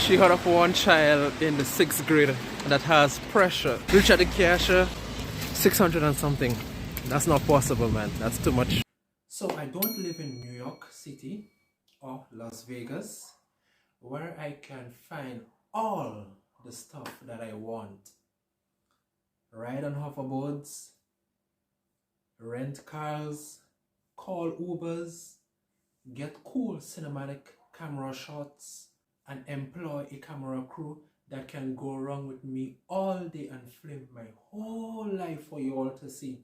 She got up one child in the 6th grade that has pressure. Richard the cashier, 600 and something. That's not possible, man. That's too much. So I don't live in New York City or Las Vegas, where I can find all the stuff that I want. Ride on hoverboards, rent cars, call Ubers, get cool cinematic camera shots, and employ a camera crew that can go around with me all day and film my whole life for you all to see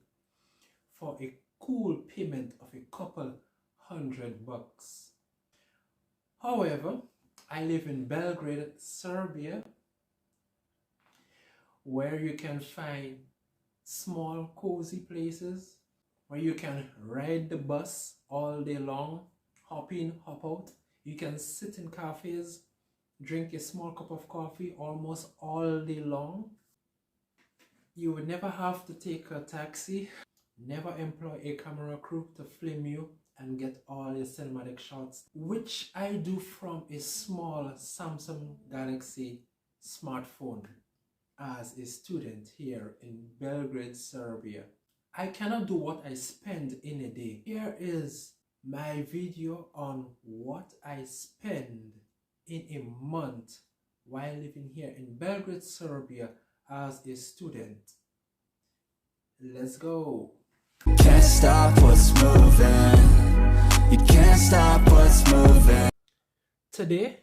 for a cool payment of a couple $100. However, I live in Belgrade, Serbia, where you can find small cozy places where you can ride the bus all day long, hop in, hop out. You can sit in cafes, drink a small cup of coffee almost all day long. You would never have to take a taxi, never employ a camera crew to film you and get all your cinematic shots, which I do from a small Samsung Galaxy smartphone as a student here in Belgrade, Serbia. I cannot do what I spend in a day. Here is my video on what I spend in a month while living here in Belgrade, Serbia as a student. Let's go. Can't stop what's moving. You can't stop what's moving. Today,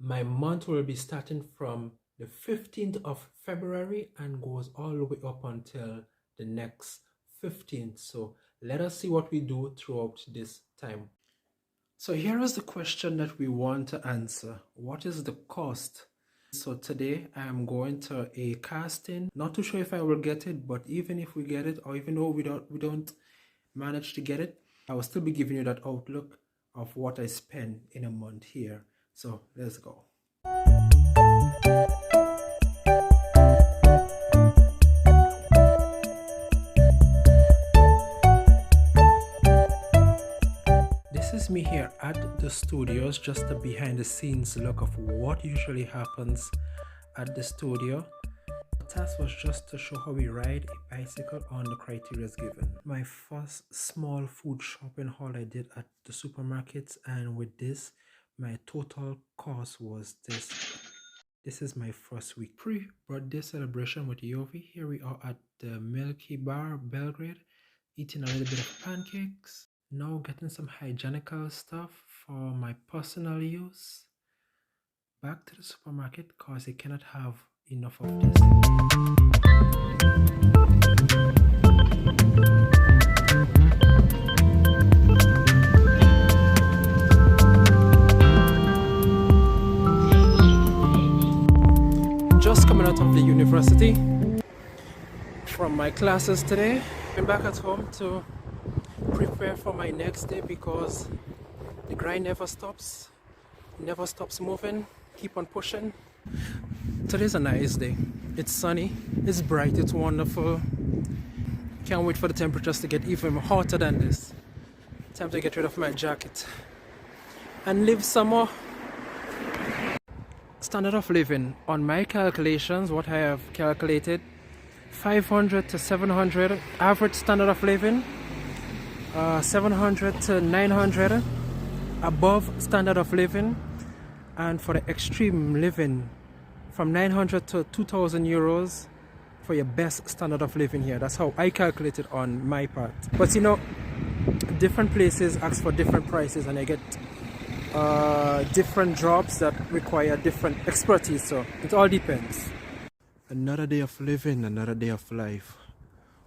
my month will be starting from the 15th of February and goes all the way up until the next 15th. So let us see what we do throughout this time. So here is the question that we want to answer. What is the cost? So today I am going to a casting. Not too sure if I will get it, but even if we get it, or even though we don't manage to get it, I will still be giving you that outlook of what I spend in a month here. So let's go. This is me here at the studios, just a behind the scenes look of what usually happens at the studio. The task was just to show how we ride a bicycle on the criteria given. My first small food shopping haul I did at the supermarkets, and with this my total cost was this. This is my first week pre-birthday celebration with Yovi. Here we are at the Milky Bar Belgrade, eating a little bit of pancakes. Now getting some hygienical stuff for my personal use. Back to the supermarket because I cannot have enough of this. Just coming out of the university from my classes today. I'm back at home to prepare for my next day because the grind never stops moving. Keep on pushing. Today's a nice day. It's sunny, it's bright, it's wonderful. Can't wait for the temperatures to get even hotter than this. Time to get rid of my jacket and live some more. Standard of living, on my calculations, what I have calculated, 500 to 700 average standard of living. 700 to 900 above standard of living, and for the extreme living from 900 to 2,000 euros for your best standard of living here. That's how I calculate it on my part. But you know, different places ask for different prices, and I get different jobs that require different expertise, so it all depends. Another day of living, another day of life.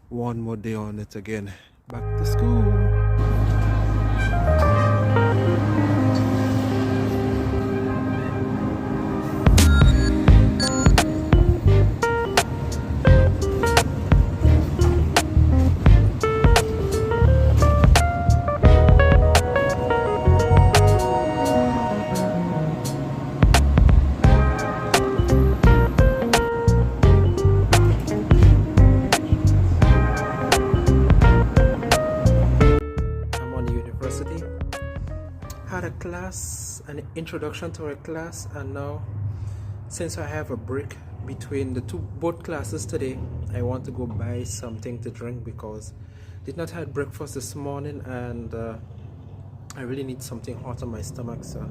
One more day on it again. Back to school. Had a class, an introduction to a class, and now Since I have a break between both classes today, I want to go buy something to drink because did not have breakfast this morning, and I really need something hot on my stomach. So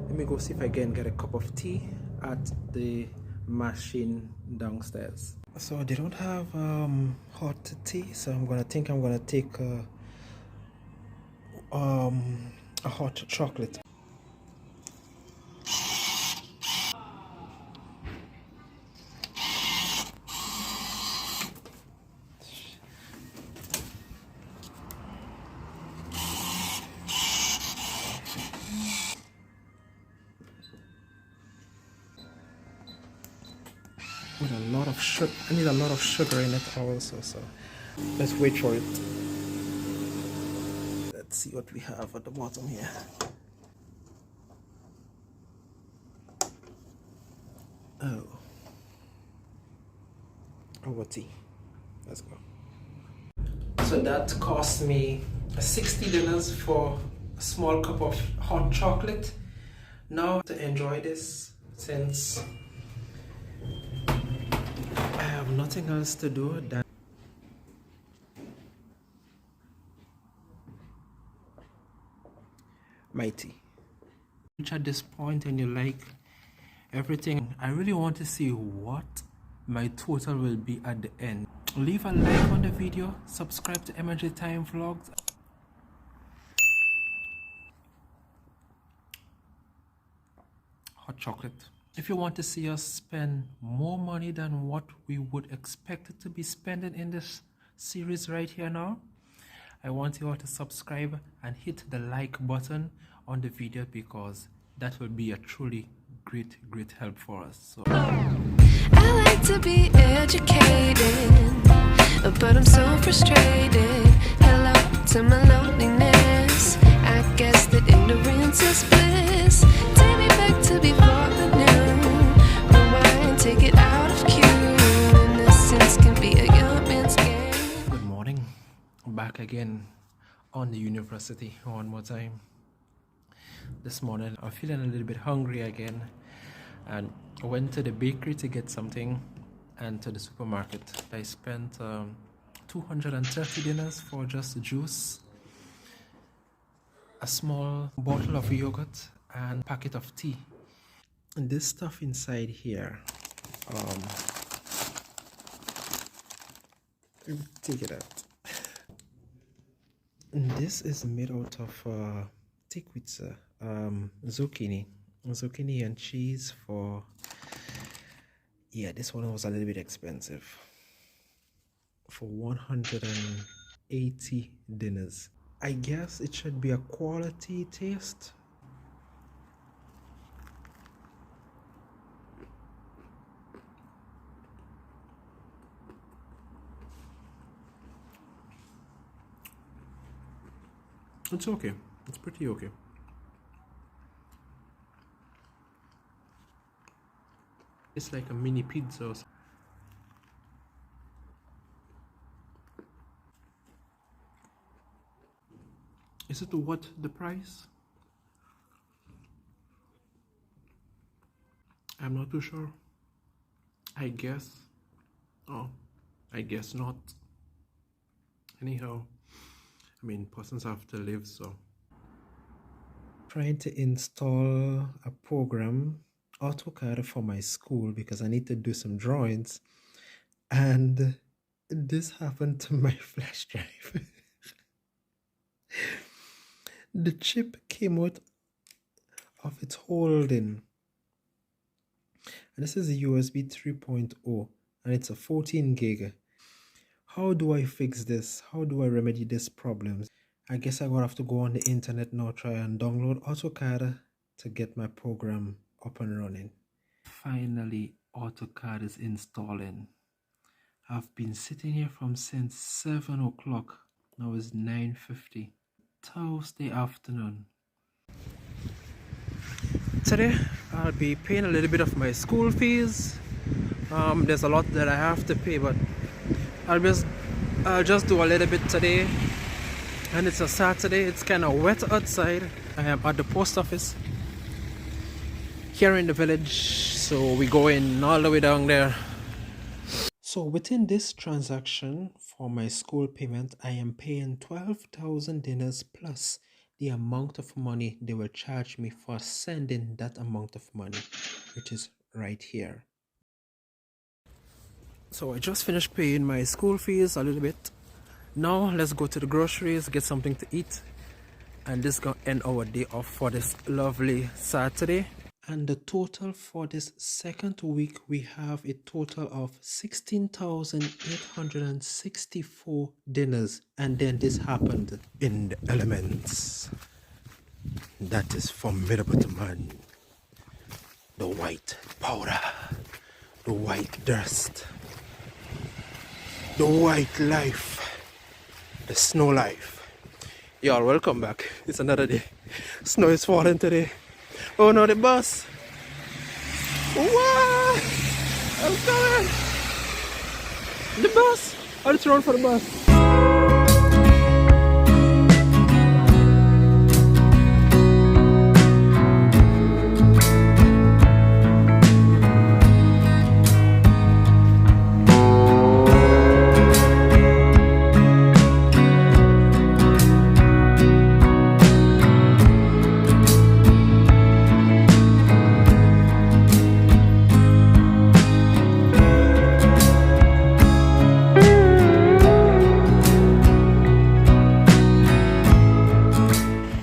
let me go see if I can get a cup of tea at the machine downstairs. So they don't have hot tea, so I'm gonna take a hot chocolate. With a lot of sugar, I need a lot of sugar in it also, so let's wait for it. Let's see what we have at the bottom here. Oh, tea. Let's go. So that cost me $60 for a small cup of hot chocolate. Now to enjoy this, since I have nothing else to do than my tea. Which at this point, and you like everything, I really want to see what my total will be at the end. Leave a like on the video, subscribe to Energy Time Vlogs. Hot chocolate. If you want to see us spend more money than what we would expect it to be spending in this series right here now, I want you all to subscribe and hit the like button on the video, because that will be a truly great help for us. So I like to be educated, but I'm so frustrated. Hello to my loneliness. I guess that ignorance is bliss. Take me back to before the new. Rewind, take it out of cue. Innocence can be a young man's game. Good morning. Back again on the university one more time. This morning I'm feeling a little bit hungry again, and I went to the bakery to get something and to the supermarket. I spent $230 for just juice, a small bottle of yogurt, and a packet of tea. And this stuff inside here, let me take it out. And this is made out of tikvitsa, zucchini and cheese. For this one was a little bit expensive, for $180. I guess it should be a quality taste. It's okay. It's pretty okay. It's like a mini pizza. Is it what the price? I'm not too sure. I guess. Oh, I guess not. Anyhow, I mean, persons have to live, so. Trying to install a program, AutoCAD, for my school because I need to do some drawings, and this happened to my flash drive. The chip came out of its holding, and this is a USB 3.0 and it's a 14 gig. How do I fix this? How do I remedy this problem? I guess I'm gonna have to go on the internet now, try and download AutoCAD to get my program up and running. Finally, AutoCAD is installing. I've been sitting here from since 7 o'clock. Now it's 9:50. Thursday afternoon. Today I'll be paying a little bit of my school fees. There's a lot that I have to pay, but I'll just do a little bit today. And it's a Saturday. It's kind of wet outside. I am at the post office here in the village, so So we go in all the way down there. So within this transaction for my school payment, I am paying 12,000 dinars plus the amount of money they will charge me for sending that amount of money, which is right here. So I just finished paying my school fees a little bit. Now let's go to the groceries, get something to eat, and this is gonna end our day off for this lovely Saturday. And the total for this second week, we have a total of 16,864 dinners. And then this happened in the elements. That is formidable to man. The white powder, the white dust, the white life, the snow life. Y'all, welcome back. It's another day. Snow is falling today. Oh no, the bus! What? I'm coming! The bus! I'll just run for the bus.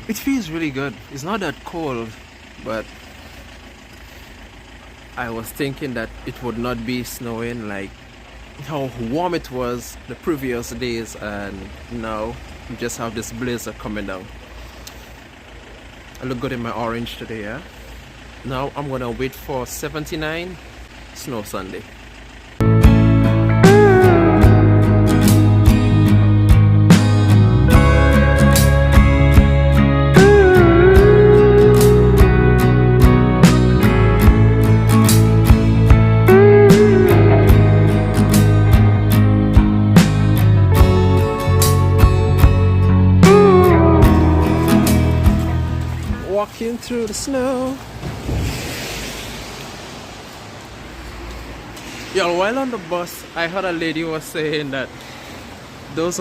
It feels really good. It's not that cold, but I was thinking that it would not be snowing like how warm it was the previous days, and now we just have this blizzard coming down. I look good in my orange today, yeah? Now I'm gonna wait for 79 snow Sunday. Walking through the snow. Y'all, while on the bus, I heard a lady was saying that those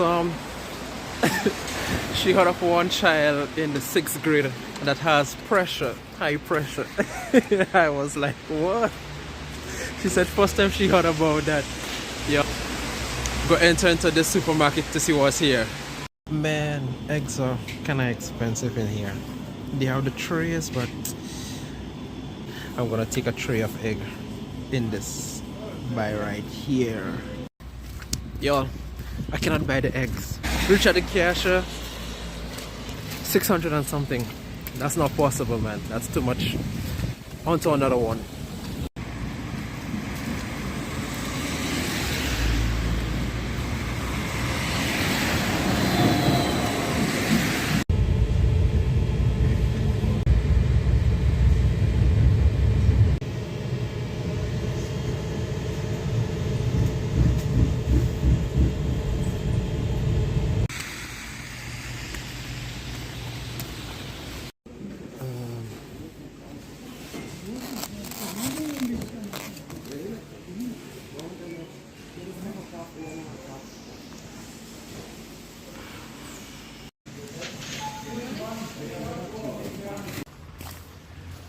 she heard of one child in the 6th grade that has pressure, high pressure. I was like, what? She said first time she heard about that. Yeah. Go enter into the supermarket to see what's here. Man, eggs are kinda expensive in here. They have the trays, but I'm gonna take a tray of egg in this buy right here. Y'all, I cannot buy the eggs. Reach at the cashier, 600 and something. That's not possible, man. That's too much. On to another one.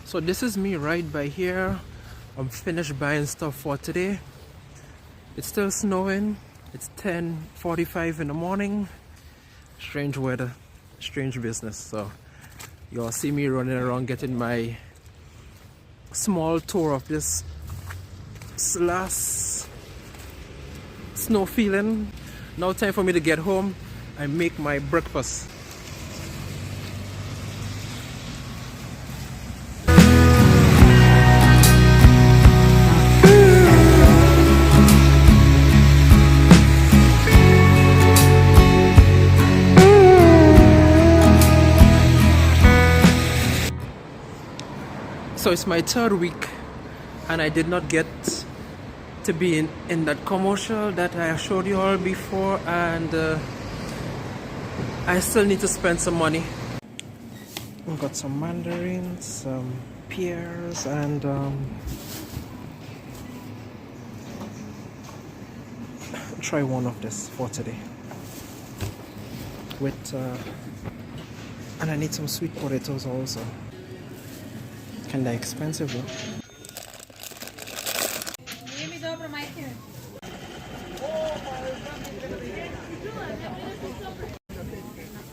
So this is me right by here. I'm finished buying stuff for today. It's still snowing. It's 10:45 in the morning. Strange weather, strange business. So you'll see me running around getting my small tour of this last snow feeling. Now time for me to get home and make my breakfast. So it's my 3rd week and I did not get to be in that commercial that I showed you all before, and I still need to spend some money. We've got some mandarins, some pears, and try one of this for today. With and I need some sweet potatoes also. Kinda expensive though.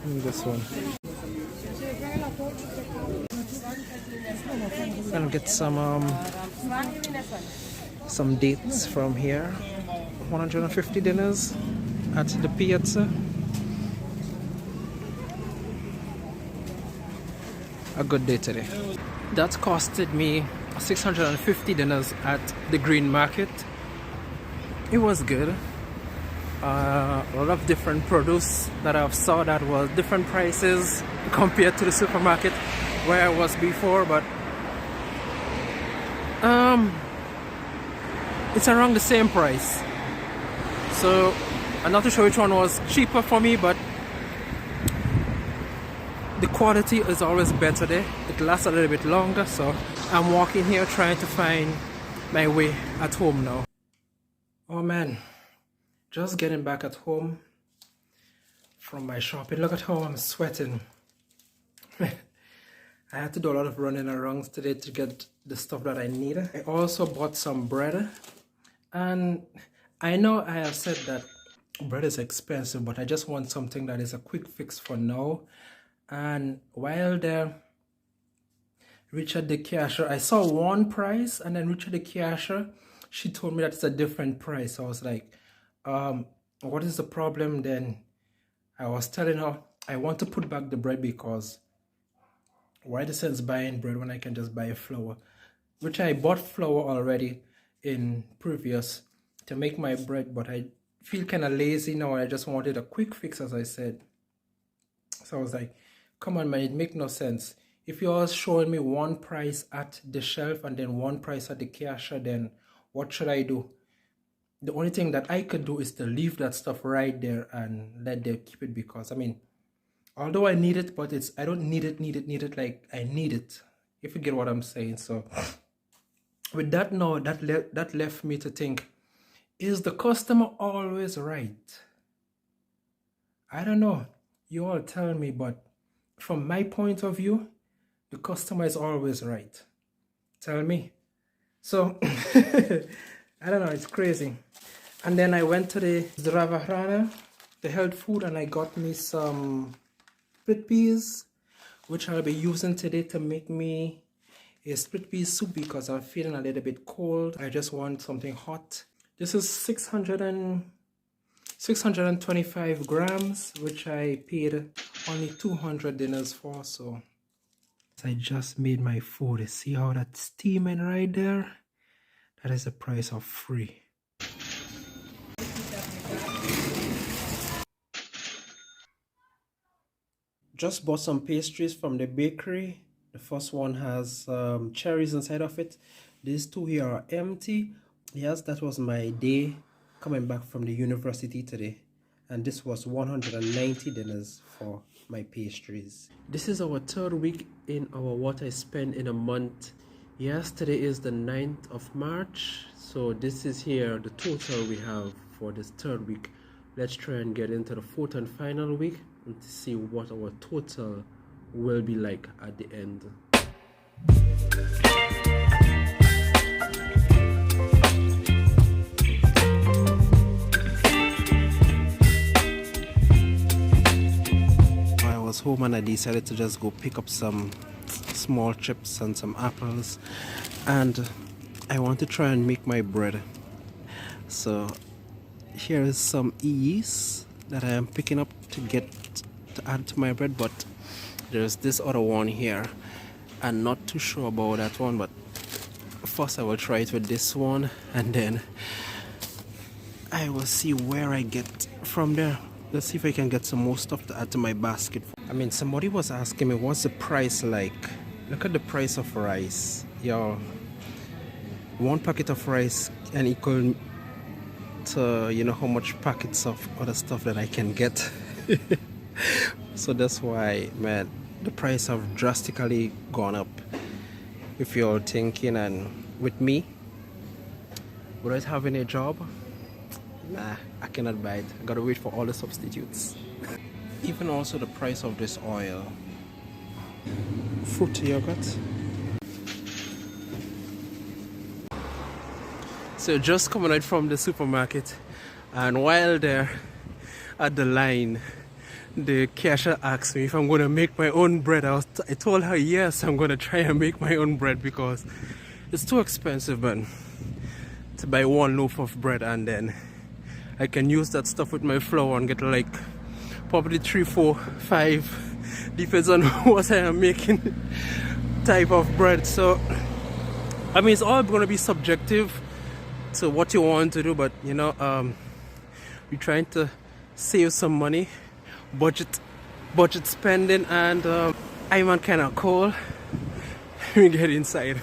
This one. Gonna get some dates from here. 150 dinners at the piazza. A good day today. That costed me 650 dinners at the green market. It was good. A lot of different produce that I've saw that was different prices compared to the supermarket where I was before, but it's around the same price. So I'm not too sure which one was cheaper for me, but the quality is always better there. It lasts a little bit longer, so I'm walking here trying to find my way at home now. Oh man, just getting back at home from my shopping. Look at how I'm sweating. I had to do a lot of running around today to get the stuff that I need. I also bought some bread, and I know I have said that bread is expensive, but I just want something that is a quick fix for now. And while there, Richard the cashier, I saw one price, and then Richard the cashier, she told me that it's a different price. So I was like, what is the problem then? I was telling her I want to put back the bread because why the sense buying bread when I can just buy flour? Which I bought flour already in previous to make my bread, but I feel kind of lazy now. I just wanted a quick fix, as I said. So I was like, come on man, it makes no sense. If you're showing me one price at the shelf and then one price at the cashier, then what should I do? The only thing that I could do is to leave that stuff right there and let them keep it, because I mean, although I need it, but I don't need it like I need it, if you get what I'm saying. So with that now, that left me to think, is the customer always right? I don't know, you all tell me, but from my point of view, the customer is always right. Tell me. So I don't know, it's crazy. And then I went to the Zdravahrana, the health food, and I got me some split peas, which I'll be using today to make me a split pea soup because I'm feeling a little bit cold. I just want something hot. This is 625 grams, which I paid only 200 dinars for. So I just made my food. See how that's steaming right there? That is the price of free. Just bought some pastries from the bakery. The first one has cherries inside of it. These two here are empty. Yes, that was my day coming back from the university today. And this was 190 dinars for my pastries. This is our third week in our what I spend in a month. Yes, today is the 9th of March. So this is here the total we have for this third week. Let's try and get into the fourth and final week and to see what our total will be like at the end. I was home and I decided to just go pick up some small chips and some apples, and I want to try and make my bread. So here is some yeast that I am picking up to add to my bread, but there's this other one here. I'm not too sure about that one, but first I will try it with this one and then I will see where I get from there. Let's see if I can get some more stuff to add to my basket. I mean, somebody was asking me what's the price like. Look at the price of rice, y'all. One packet of rice can equal to, you know, how much packets of other stuff that I can get. So that's why, man, the price have drastically gone up. If you're thinking, and with me, without having a job, Nah, I cannot buy it. I gotta wait for all the substitutes. Even also the price of this oil. Fruit yogurt. So just coming out from the supermarket, and while there at the line, the cashier asked me if I'm gonna make my own bread. I told her yes, I'm gonna try and make my own bread because it's too expensive, man, to buy one loaf of bread, and then I can use that stuff with my flour and get like probably 3, 4, 5, depends on what I am making type of bread. So I mean, it's all gonna be subjective to what you want to do, but you know, we're trying to save some money, budget spending, and I'm on kind of cold. Let me get inside.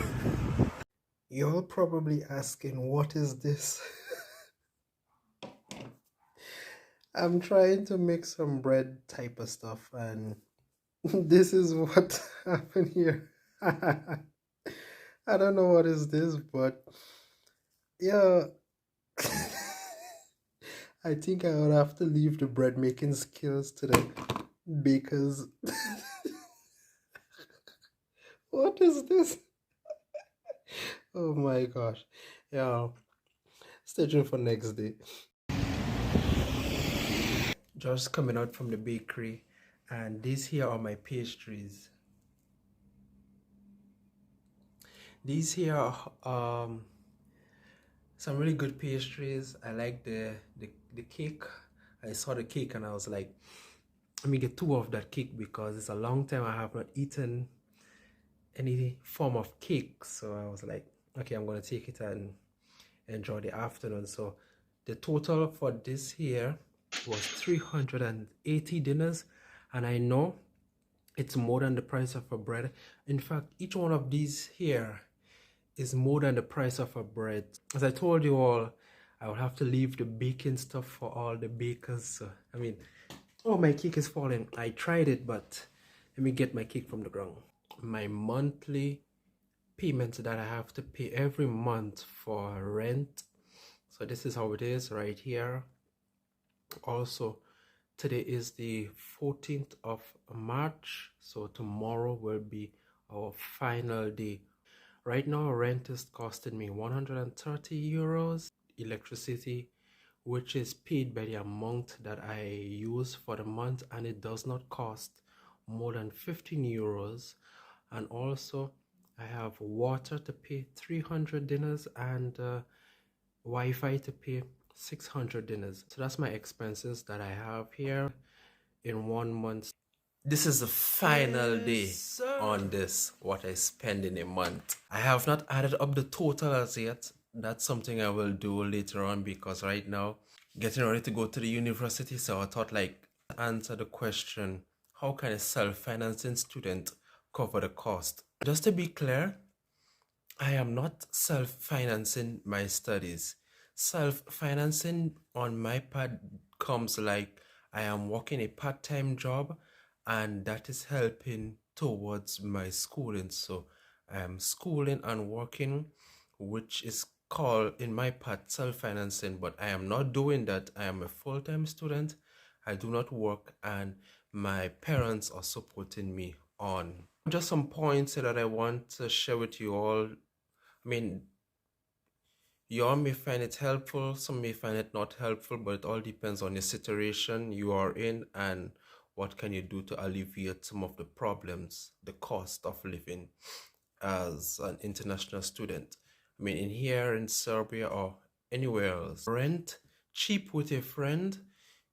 You're probably asking, what is this? I'm trying to make some bread type of stuff, and this is what happened here. I don't know what is this, but yeah. I think I would have to leave the bread making skills to the bakers. What is this? Oh my gosh. Yeah. Stay tuned for next day. Just coming out from the bakery, and these here are my pastries. These here are some really good pastries. I like the cake. I saw the cake and I was like, let me get 2 of that cake because it's a long time I have not eaten any form of cake. So I was like, okay, I'm gonna take it and enjoy the afternoon. So the total for this here was 380 dinners, and I know it's more than the price of a bread. In fact, each one of these here is more than the price of a bread. As I told you all, I will have to leave the baking stuff for all the bakers. So, I mean, oh, my cake is falling. I tried it, but let me get my cake from the ground. My monthly payment that I have to pay every month for rent. So this is how it is right here. Also, today is the 14th of March. So tomorrow will be our final day. Right now, rent is costing me 130 euros. Electricity, which is paid by the amount that I use for the month, and it does not cost more than 15 euros. And also, I have water to pay 300 dinners and Wi-Fi to pay 600 dinners. So that's my expenses that I have here in 1 month. This is the final day on this, what I spend in a month. I have not added up the total as yet. That's something I will do later on because right now, getting ready to go to the university. So I thought like answer the question, how can a self-financing student cover the cost? Just to be clear, I am not self-financing my studies. Self-financing on my part comes like I am working a part-time job, and that is helping towards my schooling. So I am schooling and working, which is called in my part self-financing, but I am not doing that. I am a full-time student. I do not work, and my parents are supporting me on. Just some points that I want to share with you all. I mean, you all may find it helpful, some may find it not helpful, but it all depends on the situation you are in and what can you do to alleviate some of the problems, the cost of living as an international student. I mean, in here in Serbia or anywhere else, rent cheap with a friend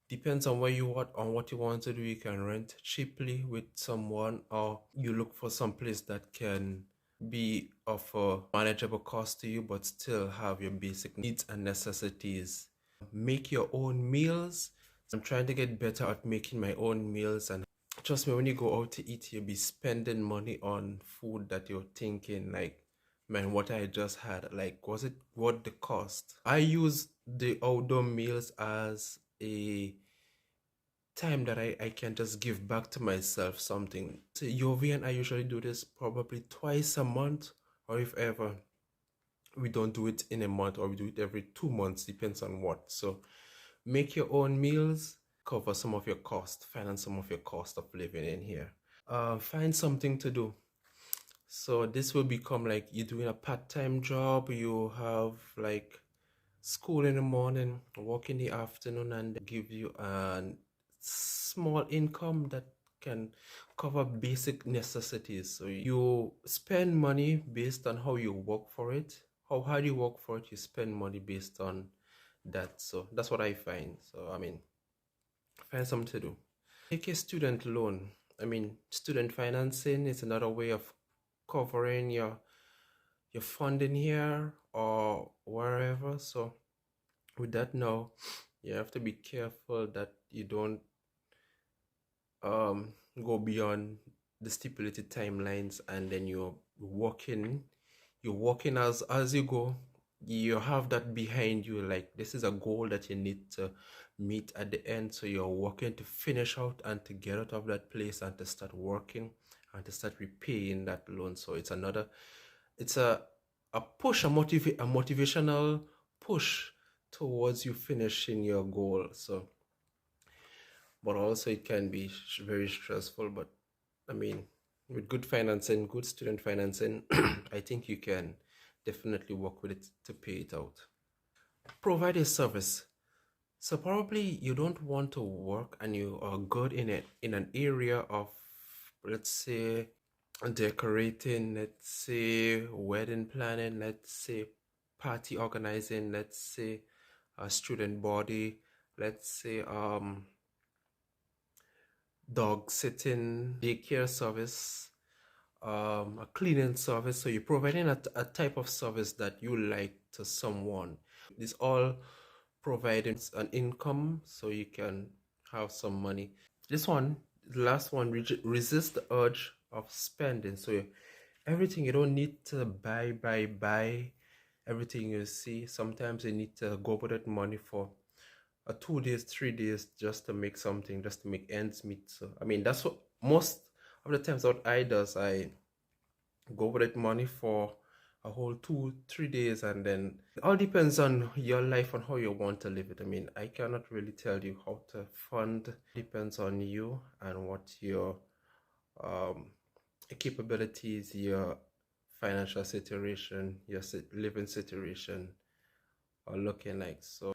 depends on where you on what you want to do. You can rent cheaply with someone, or you look for some place that can be of a manageable cost to you but still have your basic needs and necessities. Make your own meals. I'm trying to get better at making my own meals, and trust me, when you go out to eat, you'll be spending money on food that you're thinking like, man, what I just had, like, was it worth the cost? I use the outdoor meals as a time that I can just give back to myself something. So Yovi and I usually do this probably twice a month, or if ever. we don't do it in a month, or we do it every 2 months, depends on what. So make your own meals, cover some of your cost, finance some of your cost of living in here. Find something to do. So this will become like you're doing a part-time job, you have like school in the morning, work in the afternoon, and give you a small income that can cover basic necessities. So you spend money based on how you work for it. How hard you work for it, you spend money based on that. So that's what I find. So I mean, find something to do. Take a student loan. I mean, student financing is another way of covering your funding here or wherever. So with that now, you have to be careful that you don't go beyond the stipulated timelines, and then you're working as you go. You have that behind you, like this is a goal that you need to meet at the end, so you're working to finish out and to get out of that place and to start working and to start repaying that loan. So it's a push, a motivational push towards you finishing your goal. So but also it can be very stressful. But I mean, with good financing, good student financing, I think you can definitely work with it to pay it out. Provide a service. So probably you don't want to work and you are good in it in an area of, let's say, decorating, let's say wedding planning, let's say party organizing, let's say a student body, let's say dog sitting, daycare service, a cleaning service. So you're providing a type of service that you like to someone. This all providing an income so you can have some money. This one, the last one, resist the urge of spending. So everything, you don't need to buy everything you see. Sometimes you need to go with that money for 2 days, 3 days, just to make something, just to make ends meet. So I mean, that's what most of the times what I does. I go with that money for a whole 2-3 days, and then it all depends on your life and how you want to live it. I mean, I cannot really tell you how to fund. It depends on you and what your capabilities, your financial situation, your living situation are looking like. So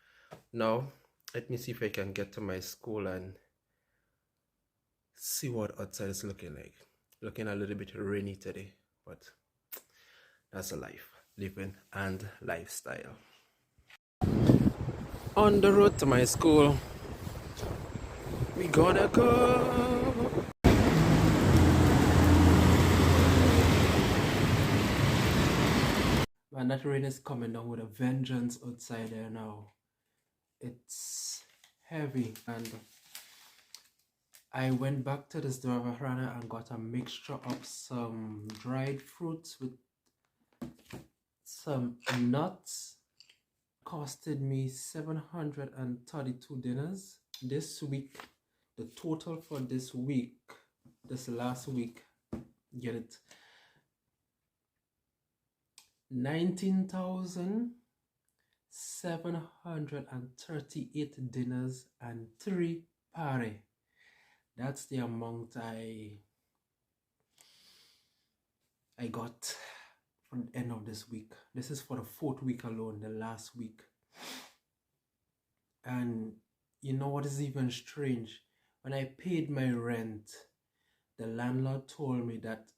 now let me see if I can get to my school and see what outside is looking like. Looking a little bit rainy today, but that's a life, living and lifestyle. On the road to my school, we gonna go. Man, that rain is coming down with a vengeance outside there now. It's heavy, and I went back to this Dwarvarana and got a mixture of some dried fruits with some nuts. Costed me 732 dinners. This week, the total for this last week, get it, 19,738 dinners and 3 pare. That's the amount I got for the end of this week. This is for the 4th week alone, the last week. And you know what is even strange? When I paid my rent, the landlord told me that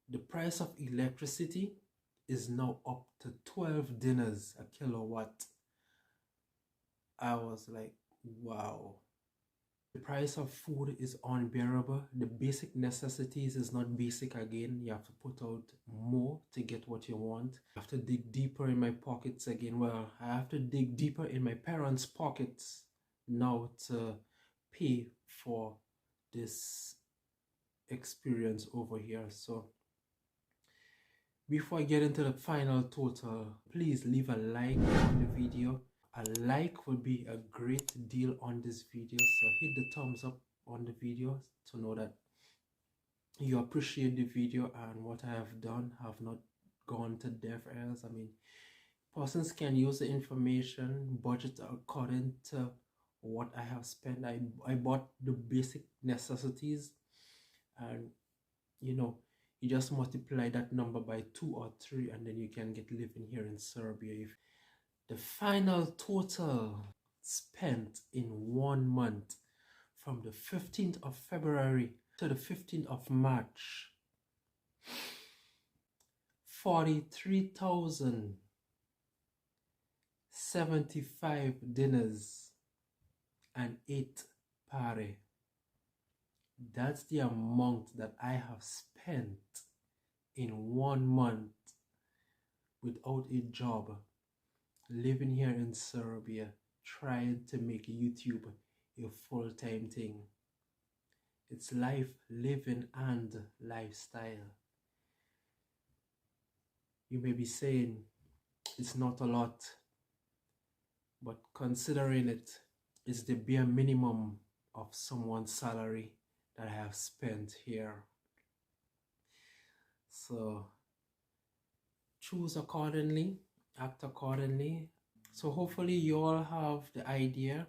the price of electricity is now up to 12 dinners a kilowatt. I was like, wow. The price of food is unbearable. The basic necessities is not basic again. You have to put out more to get what you want. I have to dig deeper in my pockets again. Well, I have to dig deeper in my parents' pockets now to pay for this experience over here. So before I get into the final total, please leave a like on the video. A like would be a great deal on this video, so hit the thumbs up on the video to know that you appreciate the video and what I have done have not gone to deaf ears. I mean, Persons can use the information, budget according to what I have spent. I bought the basic necessities, and you know, you just multiply that number by 2 or 3, and then you can get living here in Serbia. If the final total spent in 1 month from the 15th of February to the 15th of March, 43,075 dinners and 8 pare. That's the amount that I have spent in 1 month without a job, living here in Serbia, trying to make YouTube a full-time thing. It's life, living, and lifestyle. You may be saying it's not a lot, but considering it's the bare minimum of someone's salary that I have spent here. So choose accordingly, act accordingly. So hopefully you all have the idea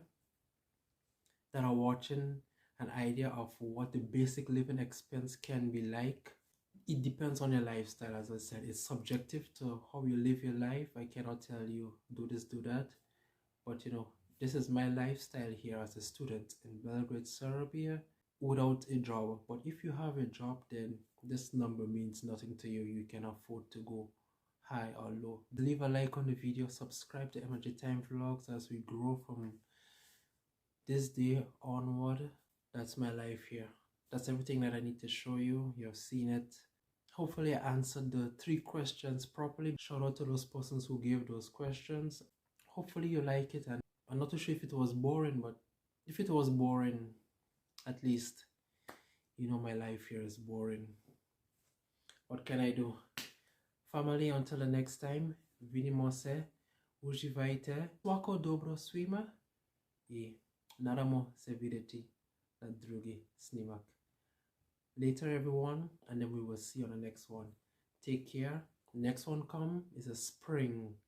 that are watching, an idea of what the basic living expense can be like. It depends on your lifestyle. As I said, it's subjective to how you live your life. I cannot tell you do this, do that, but you know, this is my lifestyle here as a student in Belgrade, Serbia, without a job. But if you have a job, then this number means nothing to you. You can afford to go high or low. Leave a like on the video, subscribe to Energy Time Vlogs as we grow from this day onward. That's my life here. That's everything that I need to show you. You have seen it. Hopefully I answered the 3 questions properly. Shout out to those persons who gave those questions. Hopefully you like it, and I'm not too sure if it was boring, but if it was boring, at least you know my life here is boring. What can I do? Family, until the next time, vidimo se, uživajte, svako dobro svima I nadamo se vidjeti na drugi snimak. Later everyone, and then we will see you on the next one. Take care. Next one come is a spring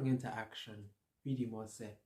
into action. Vidimo se.